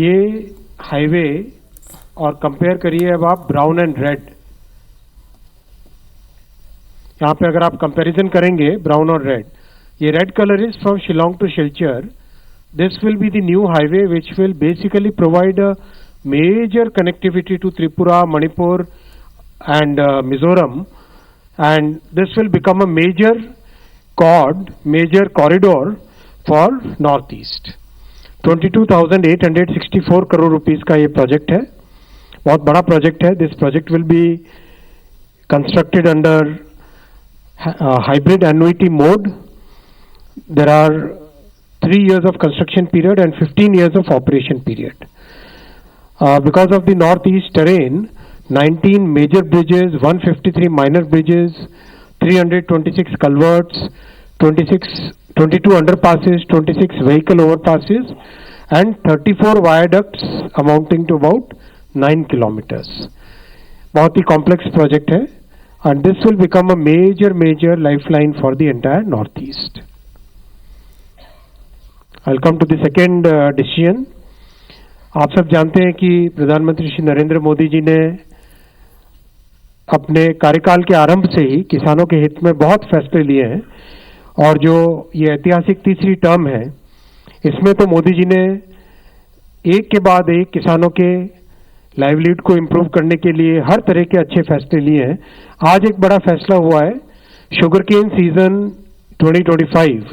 ये हाईवे और कंपेयर करिए अब आप ब्राउन एंड रेड। यहाँ पे अगर आप कंपैरिजन करेंगे ब्राउन और रेड, ये red colour is from Shillong to Silchar. This will be the new highway which will basically provide a major connectivity to Tripura, Manipur and Mizoram, and this will become a major corridor for Northeast. 22,864 crore rupees का ये project है, बहुत बड़ा project है. This project will be constructed under hybrid annuity mode. There are 3 years of construction period and 15 years of operation period. Because of the northeast terrain, 19 major bridges, 153 minor bridges, 326 culverts, 22 underpasses, 26 vehicle overpasses and 34 viaducts amounting to about 9 kilometers. बहुत ही complex project है, and this will become a major lifeline for the entire northeast. I'll come to the second decision. आप सब जानते हैं कि प्रधानमंत्री श्री नरेंद्र मोदी जी ने अपने कार्यकाल के आरंभ से ही किसानों के हित में बहुत फैसले लिए हैं, और जो ये ऐतिहासिक तीसरी टर्म है, इसमें तो मोदी जी ने एक के बाद एक किसानों के लाइवलीहुड को इम्प्रूव करने के लिए हर तरह के अच्छे फैसले लिए हैं. आज एक बड़ा फैसला हुआ है, शुगर केन सीजन 2025,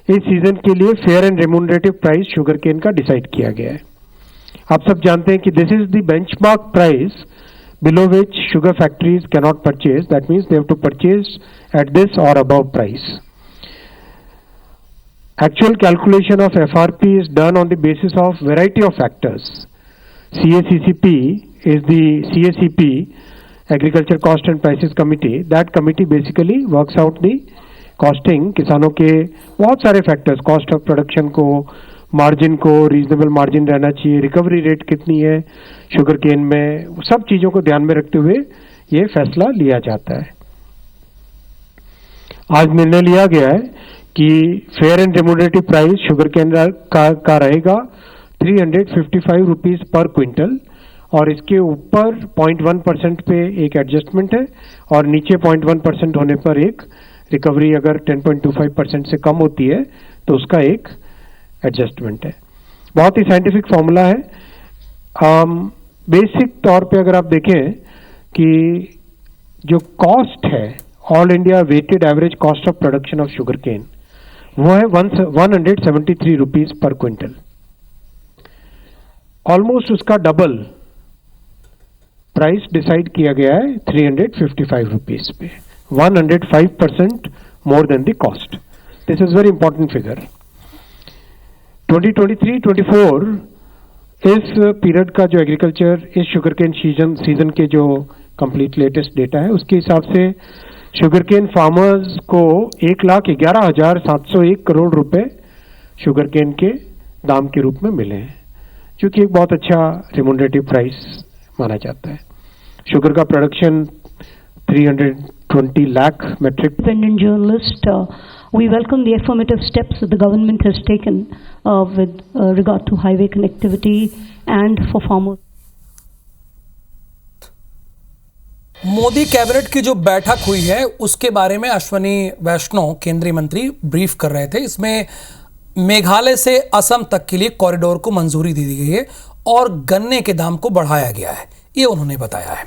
इस सीजन के लिए fair and remunerative price sugar cane का डिसाइड किया गया है. आप सब जानते हैं कि this is the benchmark price below which sugar factories can not purchase. That means they have to purchase at this और above price. Actual calculation of FRP is done on the basis of variety of factors. CACCP is the CACP, Agriculture Cost and Prices Committee. That committee basically works out the costing. किसानों के बहुत सारे factors, cost of production को, margin को, reasonable margin रहना चाहिए, recovery rate कितनी है sugar cane में, सब चीज़ों को ध्यान में रखते हुए ये फैसला लिया जाता है. आज निर्णय लिया गया है कि fair and remunerative price sugar cane का रहेगा 355 रुपीज पर क्विंटल, और इसके ऊपर 0.1% पे एक एडजस्टमेंट है, और नीचे 0.1% होने पर एक रिकवरी अगर 10.25% से कम होती है तो उसका एक एडजस्टमेंट है. बहुत ही साइंटिफिक फॉर्मूला है. बेसिक तौर पे अगर आप देखें कि जो कॉस्ट है, all India weighted average cost of production of sugar cane, वो है 173 रुपीज पर क्विंटल. ऑलमोस्ट उसका डबल प्राइस डिसाइड किया गया है 355 रुपीज पे, 105% more than the cost. This is very important figure. 2023-24 इस पीरियड का जो एग्रीकल्चर, इस शुगर केन सीजन के जो कंप्लीट लेटेस्ट डेटा है, उसके हिसाब से शुगर केन फार्मर्स को 1,11,701 करोड़ रुपए शुगर केन के दाम के रूप में मिले हैं, जो कि एक बहुत अच्छा रेम्यूनरेटिव प्राइस माना जाता है. शुगर का production 320 lakh metric. Independent journalist, we welcome the affirmative steps that the government has taken with regard to highway connectivity and for farmers. Modi cabinet की जो बैठक हुई है उसके बारे में अश्विनी वैष्णव केंद्रीय मंत्री ब्रीफ कर रहे थे. इसमें मेघालय से असम तक के लिए कॉरिडोर को मंजूरी दे दी गई है और गन्ने के दाम को बढ़ाया गया है, ये उन्होंने बताया है.